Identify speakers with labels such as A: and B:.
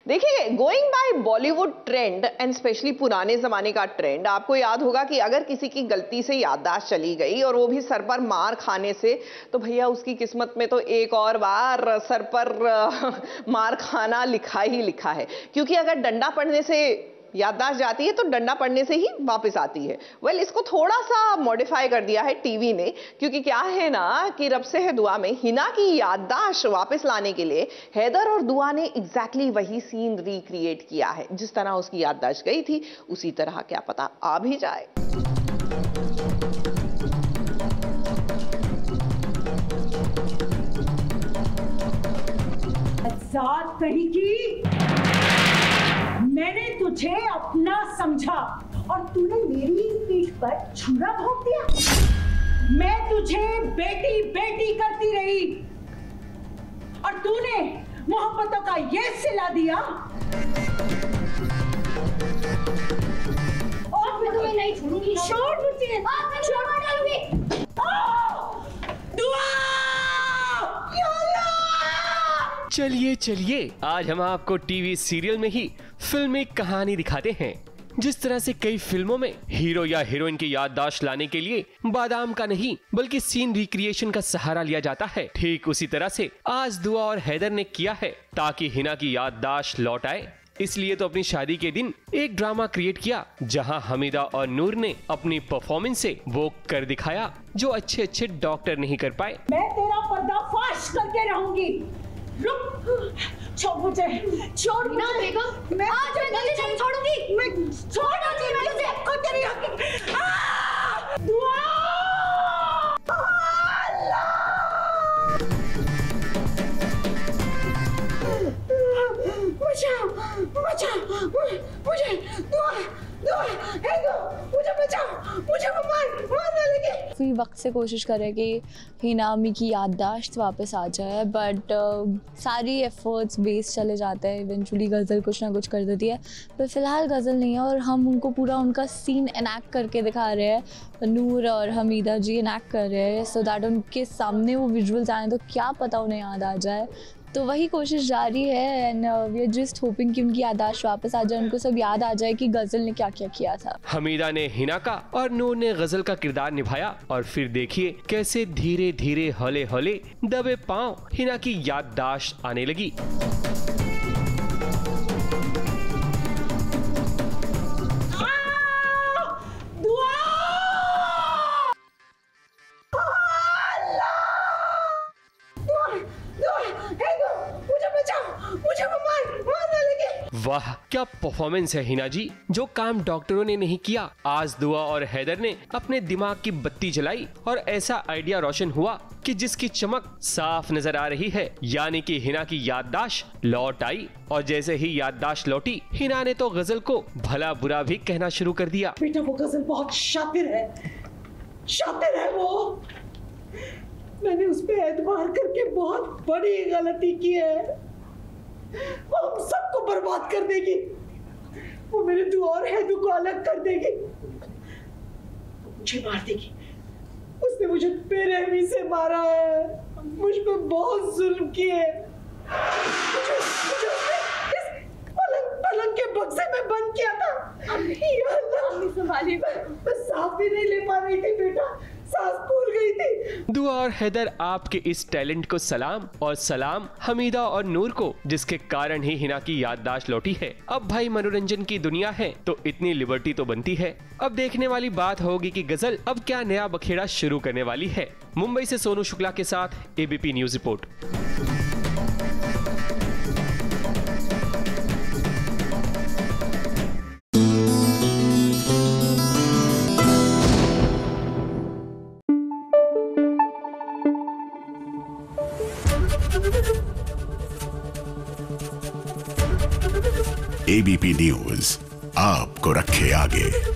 A: देखिए, going by Bollywood trend and specially पुराने जमाने का ट्रेंड, आपको याद होगा कि अगर किसी की गलती से याददाश्त चली गई और वो भी सर पर मार खाने से, तो भैया उसकी किस्मत में तो एक और बार सर पर मार खाना लिखा ही लिखा है। क्योंकि अगर डंडा पड़ने से याददाश्त जाती है तो डंडा पड़ने से ही वापस आती है। वेल, इसको थोड़ा सा मॉडिफाई कर दिया है टीवी ने, क्योंकि क्या है ना कि रब से है दुआ में हिना की याददाश्त वापस लाने के लिए हैदर और दुआ ने एग्जैक्टली वही सीन रिक्रिएट किया है। जिस तरह उसकी याददाश्त गई थी उसी तरह क्या पता आ भी जाए।
B: कहीं की मैंने तुझे अपना समझा और तूने मेरी पीठ पर छुरा भोंक दिया। मैं तुझे बेटी बेटी करती रही और तूने मोहब्बतों का ये सिला दिया। और मैं तुम्हें नहीं छोड़ूंगी। छोड़ मुझे, छोड़ डालूंगी।
C: चलिए चलिए, आज हम आपको टीवी सीरियल में ही फिल्मी कहानी दिखाते हैं। जिस तरह से कई फिल्मों में हीरो या हीरोइन की याददाश्त लाने के लिए बादाम का नहीं बल्कि सीन रिक्रिएशन का सहारा लिया जाता है, ठीक उसी तरह से आज दुआ और हैदर ने किया है ताकि हिना की याददाश्त लौट आए। इसलिए तो अपनी शादी के दिन एक ड्रामा क्रिएट किया जहां हमीदा और नूर ने अपनी परफॉर्मेंस से वो कर दिखाया जो अच्छे अच्छे डॉक्टर नहीं कर पाए।
B: मैं तेरा पर्दाफाश करके रहूंगी। रुक, छोड़ मुझे, छोड़ ना बेगम। मैं आज नहीं छोड़ूंगी। मैं छोड़ मुझे, मैं देखो तेरी दुआ।
D: काफ़ी वक्त से कोशिश कर रहे कि हिना अम्मी की याददाश्त वापस आ जाए, बट सारी एफर्ट्स वेस्ट चले जाते हैं। इवेंचुअली गज़ल कुछ ना कुछ कर देती है, पर फ़िलहाल गज़ल नहीं है और हम उनको पूरा उनका सीन इनैक्ट करके दिखा रहे हैं। नूर और हमीदा जी इनैक्ट कर रहे हैं सो दैट उनके सामने वो विजुअल्स आए तो क्या पता उन्हें याद आ जाए। तो वही कोशिश जारी है and we are just hoping कि उनकी याददाश्त वापस आ जाए, उनको सब याद आ जाए कि गजल ने क्या क्या किया था।
C: हमीदा ने हिना का और नूर ने गजल का किरदार निभाया और फिर देखिए कैसे धीरे धीरे हौले हौले दबे पांव हिना की याददाश्त आने लगी। वाह, क्या परफॉर्मेंस है हिना जी। जो काम डॉक्टरों ने नहीं किया, आज दुआ और हैदर ने अपने दिमाग की बत्ती जलाई और ऐसा आइडिया रोशन हुआ कि जिसकी चमक साफ नजर आ रही है। यानी कि हिना की याददाश्त लौट आई और जैसे ही याददाश्त लौटी, हिना ने तो गजल को भला बुरा भी कहना शुरू कर दिया।
B: बेटा, वो गजल बहुत शातिर है, शातिर है वो। मैंने उस पे एतबार करके बहुत बड़ी गलती की है। वो हम सबको बर्बाद कर देगी। वो मेरे दुआ और हैदू को अलग कर देगी। मुझे मार देगी। उसने मुझे बेरहमी से मारा है, मुझ पे बहुत जुल्म किए। मुझे इस पलंग के बक्से में बंद किया था। अम्मी संभालिए। मैं सांस भी नहीं ले पा रही थी बेटा, सांस फूल गई थी।
C: दुआ और हैदर आपके इस टैलेंट को सलाम, और सलाम हमीदा और नूर को, जिसके कारण ही हिना की याददाश्त लौटी है। अब भाई मनोरंजन की दुनिया है तो इतनी लिबर्टी तो बनती है। अब देखने वाली बात होगी कि गजल अब क्या नया बखेड़ा शुरू करने वाली है। मुंबई से सोनू शुक्ला के साथ ABP news report.
E: ABP news आपको रखे आगे।